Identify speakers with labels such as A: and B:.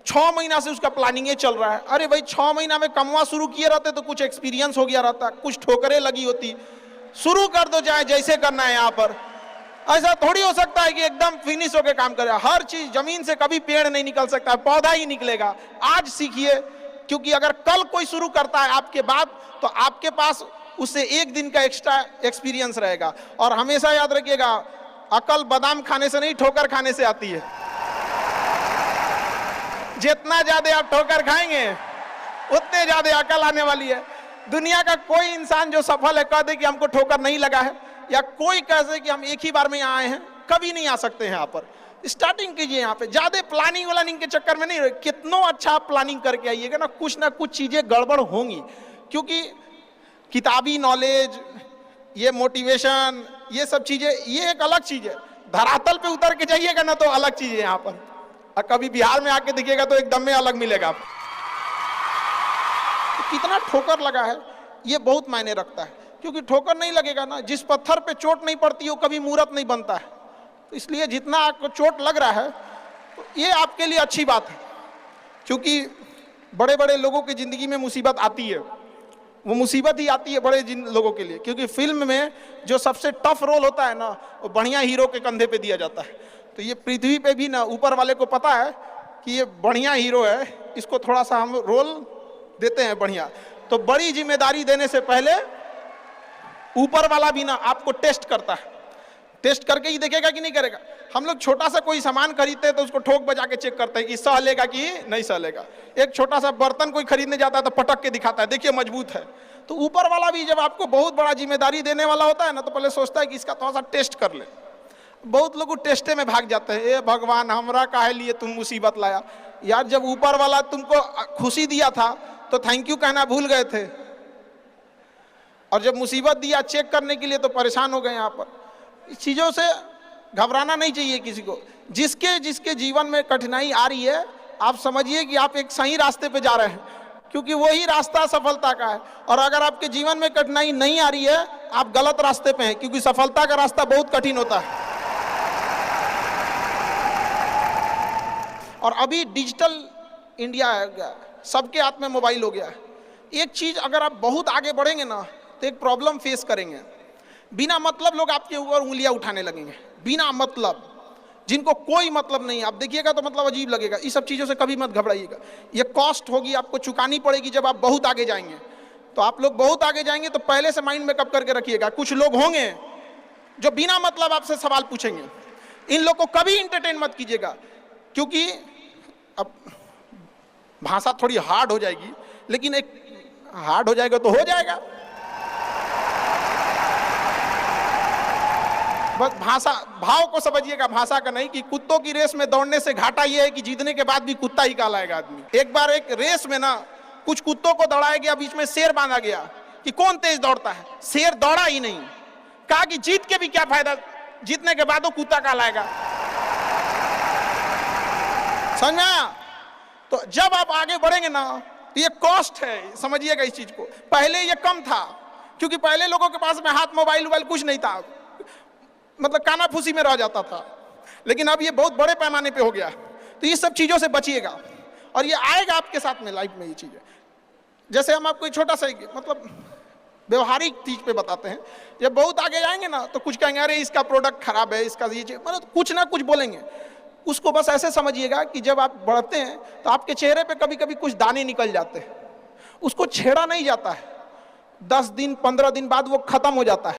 A: 6 महीना से उसका प्लानिंग चल रहा है। अरे भाई 6 महीना में कमवा शुरू किए रहते तो कुछ एक्सपीरियंस हो गया रहता, कुछ ठोकरें लगी होती। शुरू कर दो, चाहे जैसे करना है। यहाँ पर ऐसा थोड़ी हो सकता है कि एकदम फिनिश होकर काम करे। हर चीज, जमीन से कभी पेड़ नहीं निकल सकता है, पौधा ही निकलेगा। आज सीखिए, क्योंकि अगर कल कोई शुरू करता है आपके बाद, तो आपके पास उससे 1 दिन का एक्स्ट्रा एक्सपीरियंस रहेगा। और हमेशा याद रखिएगा, अकल बादाम खाने से नहीं, ठोकर खाने से आती है। जितना ज्यादा आप ठोकर खाएंगे उतने ज्यादा अकल आने वाली है। दुनिया का कोई इंसान जो सफल है कह दे कि हमको ठोकर नहीं लगा है, या कोई कह दे कि हम एक ही बार में यहाँ आए हैं, कभी नहीं आ सकते हैं। यहाँ पर स्टार्टिंग कीजिए, यहाँ पे ज्यादा प्लानिंग व्लानिंग के चक्कर में नहीं रहे। कितना अच्छा आप प्लानिंग करके आइएगा ना कुछ चीजें गड़बड़ होंगी। क्योंकि किताबी नॉलेज, ये मोटिवेशन, ये सब चीजें, ये एक अलग चीज है। धरातल पे उतर के जाइएगा ना तो अलग चीज है। यहाँ पर और कभी बिहार में आके देखिएगा तो एकदम में अलग मिलेगा। तो कितना ठोकर लगा है ये बहुत मायने रखता है। क्योंकि ठोकर नहीं लगेगा ना, जिस पत्थर पे चोट नहीं पड़ती वो कभी मूर्त नहीं बनता है। तो इसलिए जितना आपको चोट लग रहा है तो ये आपके लिए अच्छी बात है। क्योंकि बड़े बड़े लोगों की जिंदगी में मुसीबत आती है, वो मुसीबत ही आती है बड़े लोगों के लिए। क्योंकि फिल्म में जो सबसे टफ रोल होता है ना, वो बढ़िया हीरो के कंधे पे दिया जाता है। तो ये पृथ्वी पे भी ना ऊपर वाले को पता है कि ये बढ़िया हीरो है, इसको थोड़ा सा हम रोल देते हैं बढ़िया। तो बड़ी जिम्मेदारी देने से पहले ऊपर वाला भी ना आपको टेस्ट करता है। टेस्ट करके ही देखेगा कि नहीं करेगा। हम लोग छोटा सा कोई सामान खरीदते हैं तो उसको ठोक बजा के चेक करते हैं कि सह लेगा कि नहीं सह लेगा। एक छोटा सा बर्तन कोई खरीदने जाता है तो पटक के दिखाता है, देखिए मजबूत है। तो ऊपर वाला भी जब आपको बहुत बड़ा जिम्मेदारी देने वाला होता है ना, तो पहले सोचता है कि इसका थोड़ा सा टेस्ट कर ले। बहुत लोग टेस्टे में भाग जाते हैं। ए भगवान, हमरा काहे लिए तुम मुसीबत लाया यार। जब ऊपर वाला तुमको खुशी दिया था तो थैंक यू कहना भूल गए थे, और जब मुसीबत दिया चेक करने के लिए तो परेशान हो गए। यहाँ पर इस चीज़ों से घबराना नहीं चाहिए किसी को। जिसके जिसके जीवन में कठिनाई आ रही है, आप समझिए कि आप एक सही रास्ते पे जा रहे हैं, क्योंकि वही रास्ता सफलता का है। और अगर आपके जीवन में कठिनाई नहीं आ रही है, आप गलत रास्ते पे हैं, क्योंकि सफलता का रास्ता बहुत कठिन होता है। और अभी डिजिटल इंडिया है, सबके हाथ में मोबाइल हो गया है। एक चीज, अगर आप बहुत आगे बढ़ेंगे ना तो एक प्रॉब्लम फेस करेंगे। बिना मतलब लोग आपके ऊपर उंगलियां उठाने लगेंगे, बिना मतलब, जिनको कोई मतलब नहीं। आप देखिएगा तो मतलब अजीब लगेगा। इस सब चीज़ों से कभी मत घबराइएगा। ये कॉस्ट होगी, आपको चुकानी पड़ेगी जब आप बहुत आगे जाएंगे। तो आप लोग बहुत आगे जाएंगे तो पहले से माइंड मेकअप करके रखिएगा। कुछ लोग होंगे जो बिना मतलब आपसे सवाल पूछेंगे, इन लोग को कभी इंटरटेन मत कीजिएगा। क्योंकि अब भाषा थोड़ी हार्ड हो जाएगी, लेकिन एक हार्ड हो जाएगा तो हो जाएगा। बस भाषा, भाव को समझिएगा, भाषा का नहीं। कि कुत्तों की रेस में दौड़ने से घाटा यह है कि जीतने के बाद भी कुत्ता ही कहलाएगा आदमी। एक बार एक रेस में ना कुछ कुत्तों को दौड़ाया गया, बीच में शेर बांधा गया कि कौन तेज दौड़ता है। शेर दौड़ा ही नहीं, कहा कि जीत के भी क्या फायदा, जीतने के बाद वो कुत्ता कहलाएगा। समझा? तो जब आप आगे बढ़ेंगे ना तो ये कॉस्ट है, समझिएगा इस चीज को। पहले ये कम था, क्योंकि पहले लोगों के पास में हाथ मोबाइल कुछ नहीं था, मतलब काना फूसी में रह जाता था। लेकिन अब ये बहुत बड़े पैमाने पे हो गया। तो ये सब चीज़ों से बचिएगा, और ये आएगा आपके साथ में लाइफ में। ये चीज़ें जैसे हम आपको छोटा सा मतलब व्यवहारिक चीज पे बताते हैं। जब बहुत आगे जाएंगे ना तो कुछ कहेंगे अरे इसका प्रोडक्ट खराब है, इसका ये चीज, मतलब कुछ ना कुछ बोलेंगे। उसको बस ऐसे समझिएगा कि जब आप बढ़ते हैं तो आपके चेहरे पे कभी कभी कुछ दाने निकल जाते हैं, उसको छेड़ा नहीं जाता है। 10 दिन 15 दिन बाद वो खत्म हो जाता है।